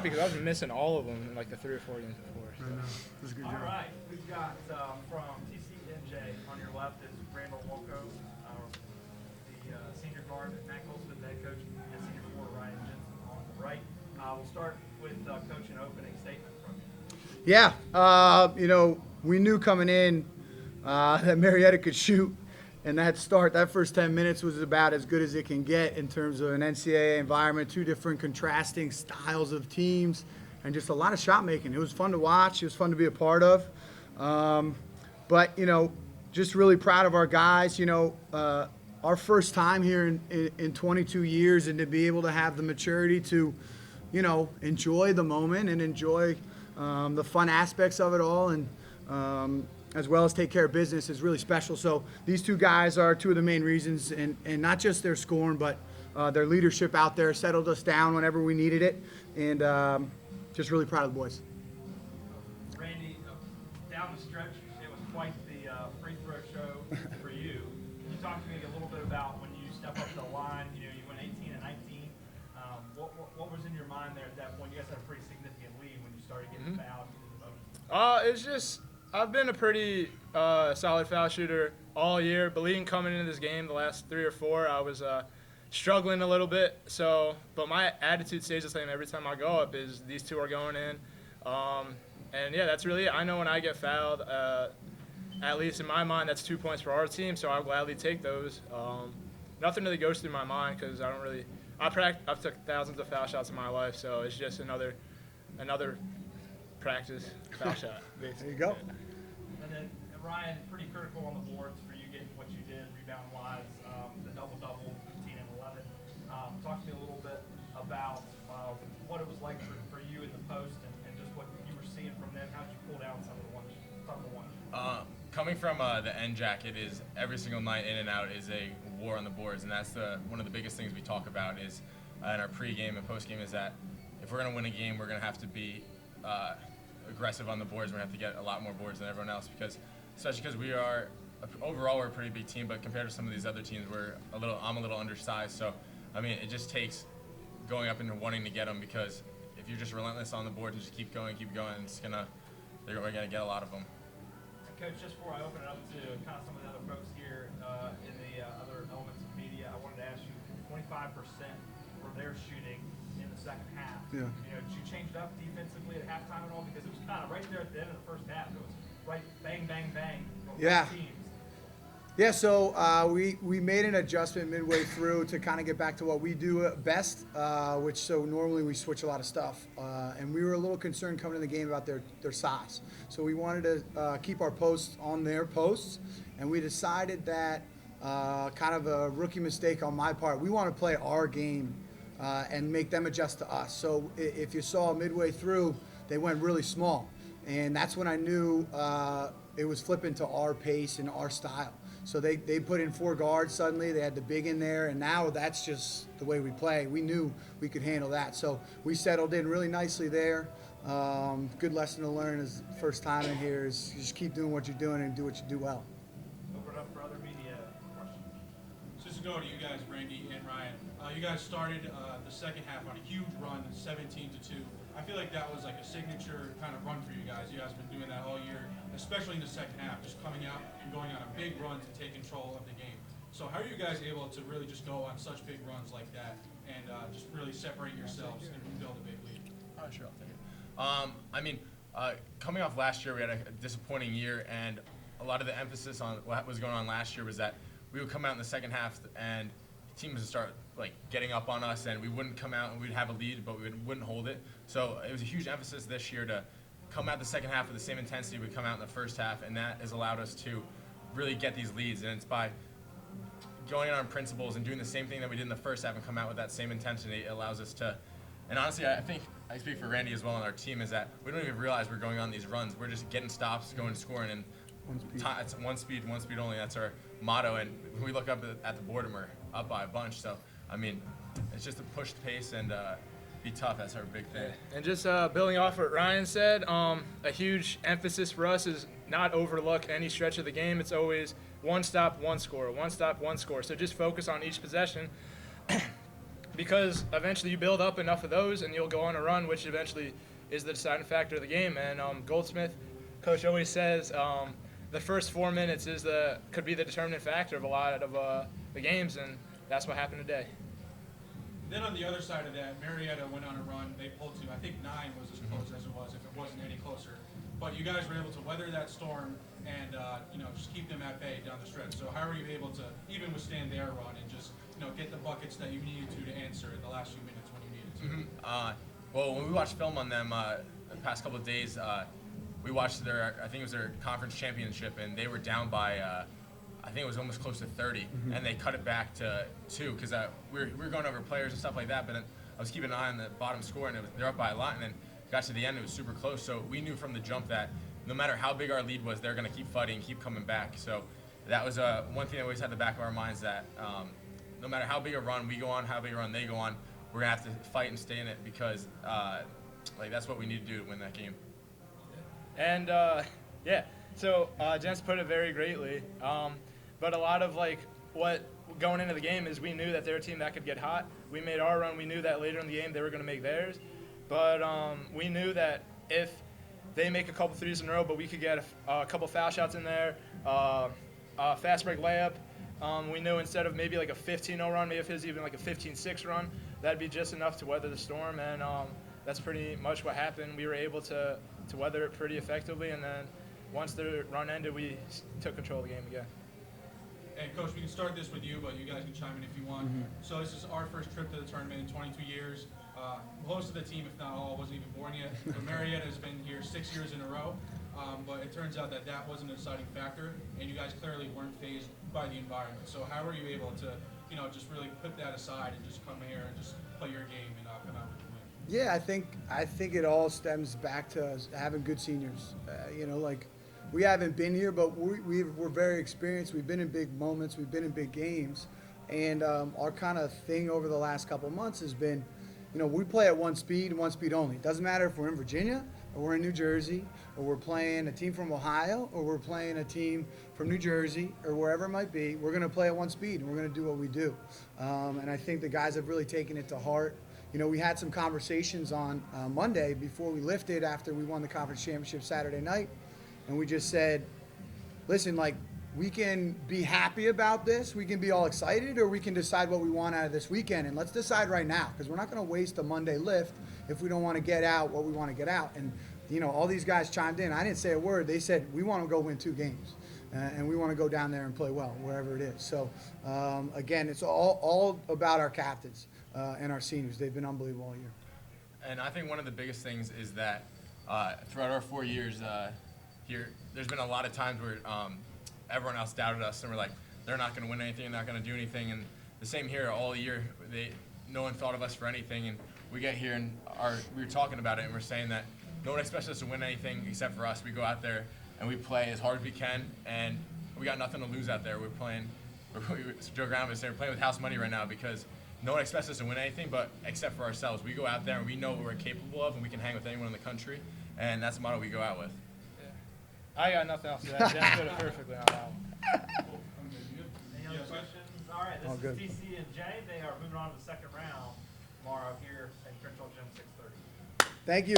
because I was missing all of them in like the 3 or 4 games before. So. I know. That's a good job. All right, we've got from TCNJ on your left is Randall Walko, the senior guard, Matt Goldsmith, head coach, and senior forward Ryan Jensen on the right. We'll start with coach an opening statement from you. Yeah, we knew coming in that Marietta could shoot, and that first 10 minutes was about as good as it can get in terms of an NCAA environment, 2 different contrasting styles of teams, and just a lot of shot making. It was fun to watch. It was fun to be a part of. But just really proud of our guys. Our first time here in 22 years, and to be able to have the maturity to, enjoy the moment and enjoy the fun aspects of it all, and as well as take care of business is really special. So these 2 guys are 2 of the main reasons, and not just their scoring, but their leadership out there settled us down whenever we needed it, and just really proud of the boys. Randy, down the stretch, it was quite the free throw show for you. Can you talk to me a little bit about when you step up to the line? You went 18 and 19. What was in your mind there at that point? You guys had a pretty significant lead when you started getting fouled. It's just I've been a pretty solid foul shooter all year, but coming into this game, the last 3 or 4, I was struggling a little bit. But my attitude stays the same every time I go up. Is these 2 are going in, and yeah, that's really it. I know when I get fouled, at least in my mind, that's 2 points for our team, so I'll gladly take those. Nothing really goes through my mind because I've took thousands of foul shots in my life, so it's just another practice foul shot. There you go. And then Ryan, pretty critical on the boards for you getting what you did rebound-wise, the double-double, 15 and 11. Talk to me a little bit about what it was like for you in the post and just what you were seeing from them. How did you pull down some of the ones? Coming from the NJAC, it is every single night in and out is a war on the boards, and that's one of the biggest things we talk about is in our pregame and postgame is that if we're going to win a game, we're going to have to be aggressive on the boards. We're going to have to get a lot more boards than everyone else especially because we are overall we're a pretty big team, but compared to some of these other teams, I'm a little undersized. So I mean, it just takes going up and wanting to get them, because if you're just relentless on the boards and just keep going, we're gonna get a lot of them. Coach, just before I open it up to kind of some of the other folks here in the other elements of media, I wanted to ask you, 25% for their shooting in the second half. Yeah. Did you change it up defensively at halftime at all? Because it was kind of right there at the end of the first half. It was right bang, bang, bang. Yeah. Teams. Yeah, so we made an adjustment midway through to kind of get back to what we do best, so normally we switch a lot of stuff. And we were a little concerned coming in the game about their size. So we wanted to keep our posts on their posts, and we decided that kind of a rookie mistake on my part. We want to play our game and make them adjust to us. So if you saw midway through, they went really small. And that's when I knew it was flipping to our pace and our style. So they put in 4 guards suddenly. They had the big in there, and now that's just the way we play. We knew we could handle that. So we settled in really nicely there. Good lesson to learn as first time in here is just keep doing what you're doing and do what you do well. Open it up for other media questions. So this is going to you guys, Randy and Ryan. You guys started the second half on a huge run, 17-2. I feel like that was like a signature kind of run for you guys. You guys have been doing that all year, especially in the second half, just coming out and going on a big run to take control of the game. So how are you guys able to really just go on such big runs like that and just really separate yourselves and build a big lead? Sure, I'll take it. Coming off last year, we had a disappointing year, and a lot of the emphasis on what was going on last year was that we would come out in the second half and teams would start getting up on us, and we wouldn't come out and we'd have a lead, but we wouldn't hold it. So it was a huge emphasis this year to come out the second half with the same intensity we come out in the first half, and that has allowed us to really get these leads. And it's by going on principles and doing the same thing that we did in the first half and come out with that same intensity. It allows us to, and honestly, I think I speak for Randy as well on our team, is that we don't even realize we're going on these runs. We're just getting stops, going and scoring, and it's one speed only. That's our motto. And we look up at the board and we're up by a bunch. So I mean, it's just to push the pace and be tough. That's our big thing. And just building off what Ryan said, a huge emphasis for us is not overlook any stretch of the game. It's always one stop, one score, one stop, one score. So just focus on each possession. because eventually you build up enough of those and you'll go on a run, which eventually is the deciding factor of the game. And Goldsmith, coach always says the first 4 minutes could be the determining factor of a lot of the games, and that's what happened today. Then on the other side of that, Marietta went on a run. They pulled to, I think 9 was as close as it was, if it wasn't any closer. But you guys were able to weather that storm and just keep them at bay down the stretch. So how were you able to even withstand their run and just get the buckets that you needed to answer in the last few minutes when you needed to? Well, when we watched film on them the past couple of days, we watched I think it was their conference championship, and they were down by, I think it was almost close to 30, and they cut it back to 2 because we were going over players and stuff like that, but then I was keeping an eye on the bottom score, and they're up by a lot, and then got to the end, it was super close. So we knew from the jump that no matter how big our lead was, they're going to keep fighting, keep coming back. So that was one thing that we always had in the back of our minds, that no matter how big a run we go on, how big a run they go on, we're going to have to fight and stay in it because that's what we need to do to win that game. And so Jensen put it very greatly. But a lot of what going into the game is we knew that they're a team that could get hot. We made our run. We knew that later in the game they were going to make theirs. But we knew that if they make a couple threes in a row, but we could get a couple foul shots in there, a fast break layup. We knew instead of maybe like a 15-0 run, maybe if it was even like a 15-6 run, that'd be just enough to weather the storm. And that's pretty much what happened. We were able to weather it pretty effectively. And then once the run ended, we took control of the game again. And Coach, we can start this with you, but you guys can chime in if you want. So this is our first trip to the tournament in 22 years. Most of the team, if not all, wasn't even born yet. But Marietta has been here 6 years in a row. But it turns out that wasn't a deciding factor, and you guys clearly weren't fazed by the environment. So how were you able to, just really put that aside and just come here and just play your game and come out with the win? Yeah, I think it all stems back to us having good seniors. We haven't been here, but we're very experienced. We've been in big moments. We've been in big games. And our kind of thing over the last couple of months has been, we play at one speed and one speed only. It doesn't matter if we're in Virginia or we're in New Jersey or we're playing a team from Ohio or we're playing a team from New Jersey or wherever it might be. We're going to play at one speed and we're going to do what we do. And I think the guys have really taken it to heart. We had some conversations on Monday before we lifted after we won the conference championship Saturday night. And we just said, listen, we can be happy about this, we can be all excited, or we can decide what we want out of this weekend. And let's decide right now, because we're not going to waste a Monday lift if we don't want to get out what we want to get out. And, all these guys chimed in. I didn't say a word. They said, we want to go win 2 games. And we want to go down there and play well, wherever it is. So, again, it's all about our captains and our seniors. They've been unbelievable all year. And I think one of the biggest things is that throughout our 4 years here, there's been a lot of times where everyone else doubted us and we're like, they're not going to win anything, they're not going to do anything. And the same here all year, no one thought of us for anything. And we get here and we were talking about it and we're saying that no one expects us to win anything except for us. We go out there and we play as hard as we can, and we got nothing to lose out there. We're joke around and say we're playing with house money right now because no one expects us to win anything but except for ourselves. We go out there and we know what we're capable of and we can hang with anyone in the country, and that's the model we go out with. I got nothing else to add. Jen put it perfectly on that one. Any other questions? All right, All this good. is TCNJ. They are moving on to the second round tomorrow here at Crenshaw Gym, 6:30. Thank you.